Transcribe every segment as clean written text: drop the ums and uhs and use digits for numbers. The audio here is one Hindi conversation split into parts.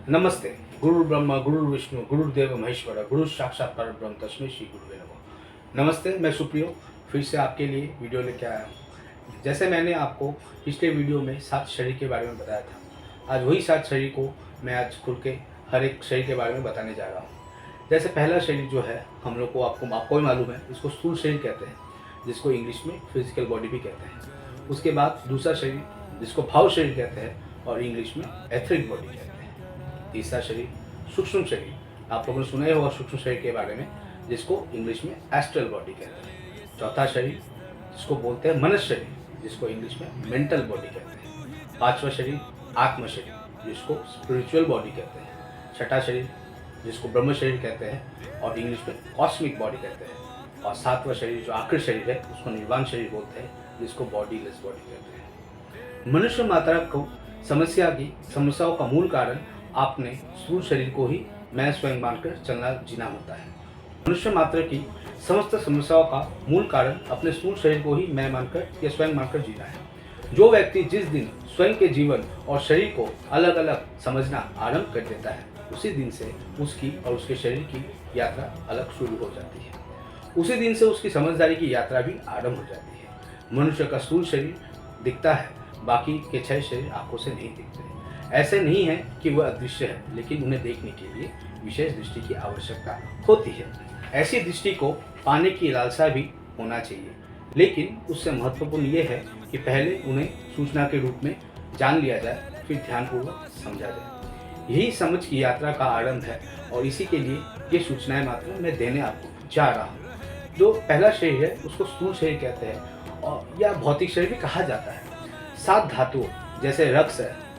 नमस्ते। गुरु ब्रह्मा गुरु विष्णु गुरुदेव महेश्वर गुरु साक्षात परब्रह्म तस्मै श्री गुरुवे नमः। नमस्ते, मैं सुप्रियो फिर से आपके लिए वीडियो लेके आया हूँ। जैसे मैंने आपको पिछले वीडियो में 7 शरीर के बारे में बताया था, आज वही 7 शरीर को मैं आज खुल के हर एक शरीर के बारे में बताने जा रहा हूँ। जैसे पहला शरीर जो है हम लोग को आपको ही मालूम है, इसको स्थूल शरीर कहते हैं, जिसको इंग्लिश में फिजिकल बॉडी भी कहते हैं। उसके बाद दूसरा शरीर जिसको भाव शरीर कहते हैं और इंग्लिश में एथरिक बॉडी कहते हैं। तीसरा शरीर सूक्ष्म शरीर, आप लोगों ने सुना ही होगा सूक्ष्म शरीर के बारे में, जिसको इंग्लिश में एस्ट्रल बॉडी कहते हैं। चौथा शरीर जिसको बोलते हैं मनुष्य शरीर, जिसको इंग्लिश में मेंटल बॉडी कहते हैं। पांचवा शरीर आत्म शरीर, जिसको स्पिरिचुअल बॉडी कहते हैं। छठा शरीर जिसको ब्रह्म शरीर कहते हैं और इंग्लिश में कॉस्मिक बॉडी कहते हैं। और सातवां शरीर जो आखिरी शरीर है उसको निर्वाण शरीर बोलते हैं, जिसको बॉडीलेस बॉडी कहते हैं। मनुष्य मात्रा को समस्याओं का मूल कारण आपने स्थूल शरीर को ही मैं स्वयं मानकर चलना जीना होता है। मनुष्य मात्र की समस्त समस्याओं का मूल कारण अपने स्थूल शरीर को ही मैं मानकर या स्वयं मानकर जीना है। जो व्यक्ति जिस दिन स्वयं के जीवन और शरीर को अलग अलग समझना आरंभ कर देता है, उसी दिन से उसकी और उसके शरीर की यात्रा अलग शुरू हो जाती है। उसी दिन से उसकी समझदारी की यात्रा भी आरंभ हो जाती है। मनुष्य का स्थूल शरीर दिखता है, बाकी के 6 शरीर आंखों से नहीं दिखते। ऐसे नहीं है कि वह अदृश्य है, लेकिन उन्हें देखने के लिए विशेष दृष्टि की आवश्यकता होती है। ऐसी दृष्टि को पाने की लालसा भी होना चाहिए, लेकिन उससे महत्वपूर्ण यह है कि पहले उन्हें सूचना के रूप में जान लिया जाए, फिर ध्यानपूर्वक समझा जाए। यही समझ की यात्रा का आरंभ है और इसी के लिए ये सूचनाएं मात्र मैं देने आपको जा रहा हूँ। जो पहला शरीर है उसको स्थूल शरीर कहते हैं और या भौतिक शरीर भी कहा जाता है। 7 धातुओं जैसे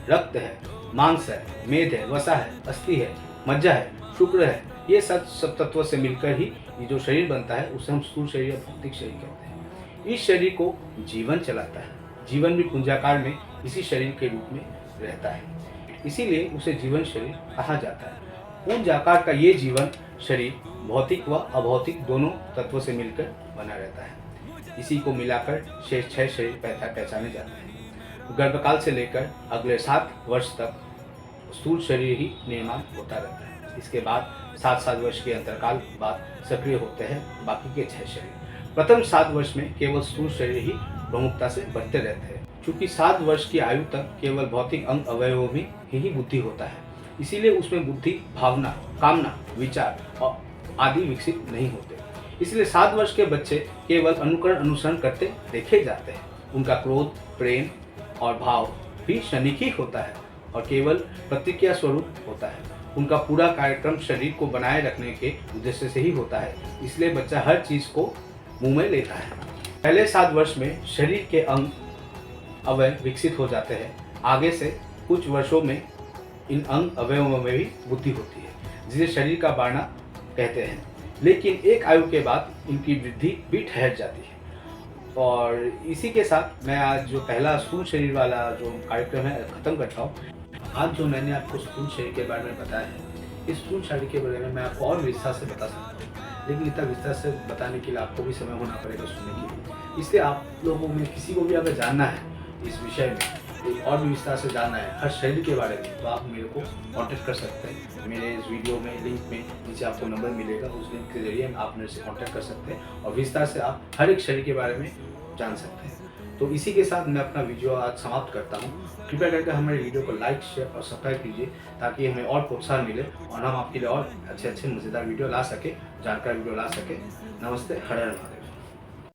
रक्त है, मांस है, मेद है, वसा है, अस्थि है, मज्जा है, शुक्र है, ये सब तत्वों से मिलकर ही ये जो शरीर बनता है उसे हम स्थूल शरीर या भौतिक शरीर कहते हैं। इस शरीर को जीवन चलाता है। जीवन भी पुंजाकार में इसी शरीर के रूप में रहता है, इसीलिए उसे जीवन शरीर कहा जाता है। पुंजाकार का ये जीवन शरीर भौतिक व अभौतिक दोनों तत्वों से मिलकर बना रहता है। इसी को मिलाकर शेष 6 शरीर पहचाने जाते हैं। गर्भकाल से लेकर अगले 7 वर्ष तक स्थूल शरीर ही निर्माण होता रहता है। इसके बाद 7 वर्ष के अंतरकाल बाद सक्रिय होते हैं बाकी के 6 शरीर। प्रथम 7 वर्ष में केवल स्थूल शरीर ही प्रमुखता से बढ़ते रहते हैं। चूँकि 7 वर्ष की आयु तक केवल भौतिक अंग अवयवों में ही बुद्धि होता है, इसीलिए उसमें बुद्धि, भावना, कामना, विचार और आदि विकसित नहीं होते। इसलिए 7 वर्ष के बच्चे केवल अनुसरण करते देखे जाते हैं। उनका क्रोध, प्रेम और भाव भी क्षणिक ही होता है और केवल प्रतिक्रिया स्वरूप होता है। उनका पूरा कार्यक्रम शरीर को बनाए रखने के उद्देश्य से ही होता है, इसलिए बच्चा हर चीज़ को मुंह में लेता है। पहले 7 वर्ष में शरीर के अंग अवयव विकसित हो जाते हैं। आगे से कुछ वर्षों में इन अंग अवयवों में भी बुद्धि होती है, जिसे शरीर का बारना कहते हैं। लेकिन एक आयु के बाद इनकी वृद्धि भी ठहर जाती है। और इसी के साथ मैं आज जो पहला स्थूल शरीर वाला जो कार्यक्रम है ख़त्म करता हूँ। आज जो मैंने आपको स्थूल शरीर के बारे में बताया है, इस स्थूल शरीर के बारे में मैं आपको और विस्तार से बता सकता हूँ, लेकिन इतना विस्तार से बताने के लिए आपको भी समय होना पड़ेगा सुनने के लिए। इसलिए आप लोगों में किसी को भी अगर जानना है इस विषय में, और भी विस्तार से जानना है हर शरीर के बारे में, तो आप मेरे को कांटेक्ट कर सकते हैं। मेरे इस वीडियो में लिंक में नीचे आपको नंबर मिलेगा, उस लिंक के जरिए आप मेरे से कांटेक्ट कर सकते हैं और विस्तार से आप हर एक शरीर के बारे में जान सकते हैं। तो इसी के साथ मैं अपना वीडियो आज समाप्त करता हूँ। कृपया करके हमारे वीडियो को लाइक, शेयर और सब्सक्राइब कीजिए, ताकि हमें और प्रोत्साहन मिले और हम आपके लिए और अच्छे मज़ेदार वीडियो ला सके, जानकारी वीडियो ला सके। नमस्ते, हर हर महादेव।